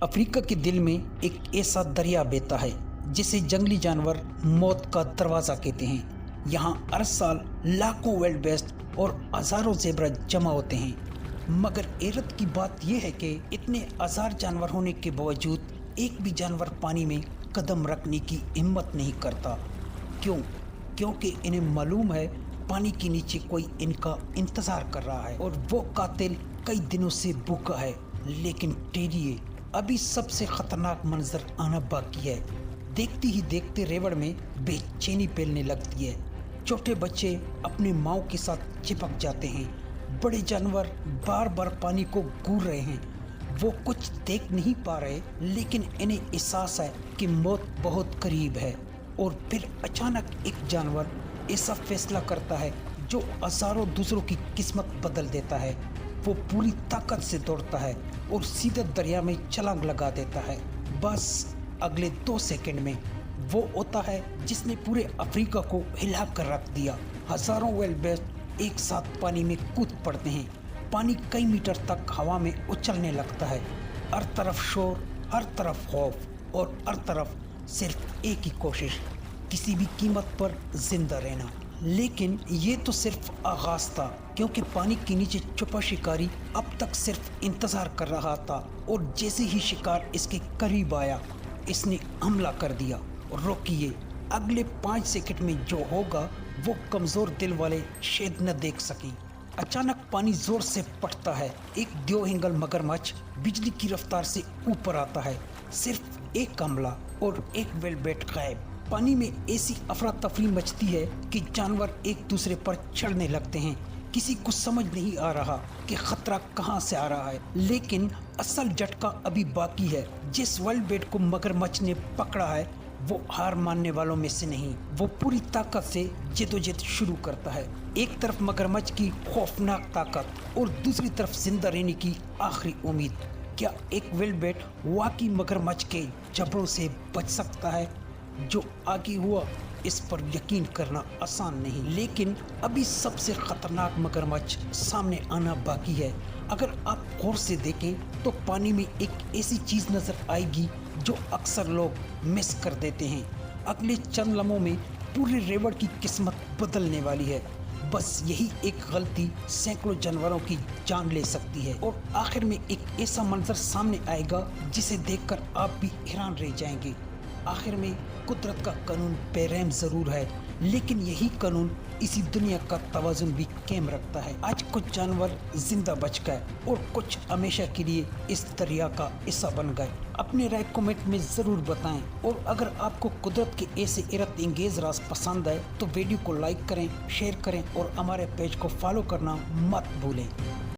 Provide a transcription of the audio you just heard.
Africa के दिल में एक ऐसा दरिया बहता है जिसे जंगली जानवर मौत का दरवाज़ा कहते हैं। यहाँ हर साल लाखों वाइल्ड बेस्ट और हजारों ज़ेब्रा जमा होते हैं, मगर हैरत की बात यह है कि इतने हजार जानवर होने के बावजूद एक भी जानवर पानी में कदम रखने की हिम्मत नहीं करता। क्यों? क्योंकि इन्हें मालूम है पानी के नीचे कोई इनका इंतज़ार कर रहा है और वो कातिल कई दिनों से भूखा है। लेकिन टेरिए, अभी सबसे खतरनाक मंजर आना बाकी है। देखते ही देखते रेवड़ में बेचैनी फैलने लगती है। छोटे बच्चे अपनी माओ के साथ चिपक जाते हैं। बड़े जानवर बार बार पानी को घूर रहे हैं। वो कुछ देख नहीं पा रहे, लेकिन इन्हें एहसास है कि मौत बहुत करीब है। और फिर अचानक एक जानवर ऐसा फैसला करता है जो हजारों दूसरों की किस्मत बदल देता है। वो पूरी ताकत से दौड़ता है और सीधे दरिया में छलांग लगा देता है। बस अगले 2 सेकंड में वो होता है जिसने पूरे अफ्रीका को हिला कर रख दिया। हजारों वाइल्ड बेस्ट एक साथ पानी में कूद पड़ते हैं। पानी कई मीटर तक हवा में उछलने लगता है। हर तरफ शोर, हर तरफ खौफ और हर तरफ सिर्फ एक ही कोशिश, किसी भी कीमत पर जिंदा रहना। लेकिन ये तो सिर्फ आगाज था, क्योंकि पानी के नीचे छुपा शिकारी अब तक सिर्फ इंतजार कर रहा था। और जैसे ही शिकार इसके करीब आया, इसने हमला कर दिया। रोकिए, अगले 5 सेकंड में जो होगा वो कमजोर दिल वाले शायद न देख सके। अचानक पानी जोर से फटता है। एक द्योहिंगल मगरमच्छ बिजली की रफ्तार से ऊपर आता है। सिर्फ एक हमला और एक वेलबेट गायब। पानी में ऐसी अफरा तफरी मचती है कि जानवर एक दूसरे पर चढ़ने लगते हैं। किसी को समझ नहीं आ रहा कि खतरा कहां से आ रहा है, लेकिन असल झटका अभी बाकी है। जिस वेलबेट को मगरमच्छ ने पकड़ा है वो हार मानने वालों में से नहीं। वो पूरी ताकत से जद्दोजहद शुरू करता है। एक तरफ मगरमच्छ की खौफनाक ताकत और दूसरी तरफ जिंदा रहने की आखिरी उम्मीद। क्या एक वेलबेट वाकई मगरमच्छ के जबड़ों से बच सकता है? जो आगे हुआ इस पर यकीन करना आसान नहीं, लेकिन अभी सबसे खतरनाक मगरमच्छ सामने आना बाकी है। अगर आप गौर से देखें तो पानी में एक ऐसी चीज नजर आएगी जो अक्सर लोग मिस कर देते हैं। अगले चंद लम्हों में पूरे रेवड़ की किस्मत बदलने वाली है। बस यही एक गलती सैकड़ों जानवरों की जान ले सकती है। और आखिर में एक ऐसा मंजर सामने आएगा जिसे देखकर आप भी हैरान रह जाएंगे। आखिर में कुदरत का कानून बेरहम जरूर है, लेकिन यही कानून इसी दुनिया का तवाजुन भी कायम रखता है। आज कुछ जानवर जिंदा बच गए और कुछ हमेशा के लिए इस दरिया का हिस्सा बन गए। अपने राय कमेंट में जरूर बताएं। और अगर आपको कुदरत के ऐसे हैरत इंगेज राज पसंद आए तो वीडियो को लाइक करें, शेयर करें और हमारे पेज को फॉलो करना मत भूलें।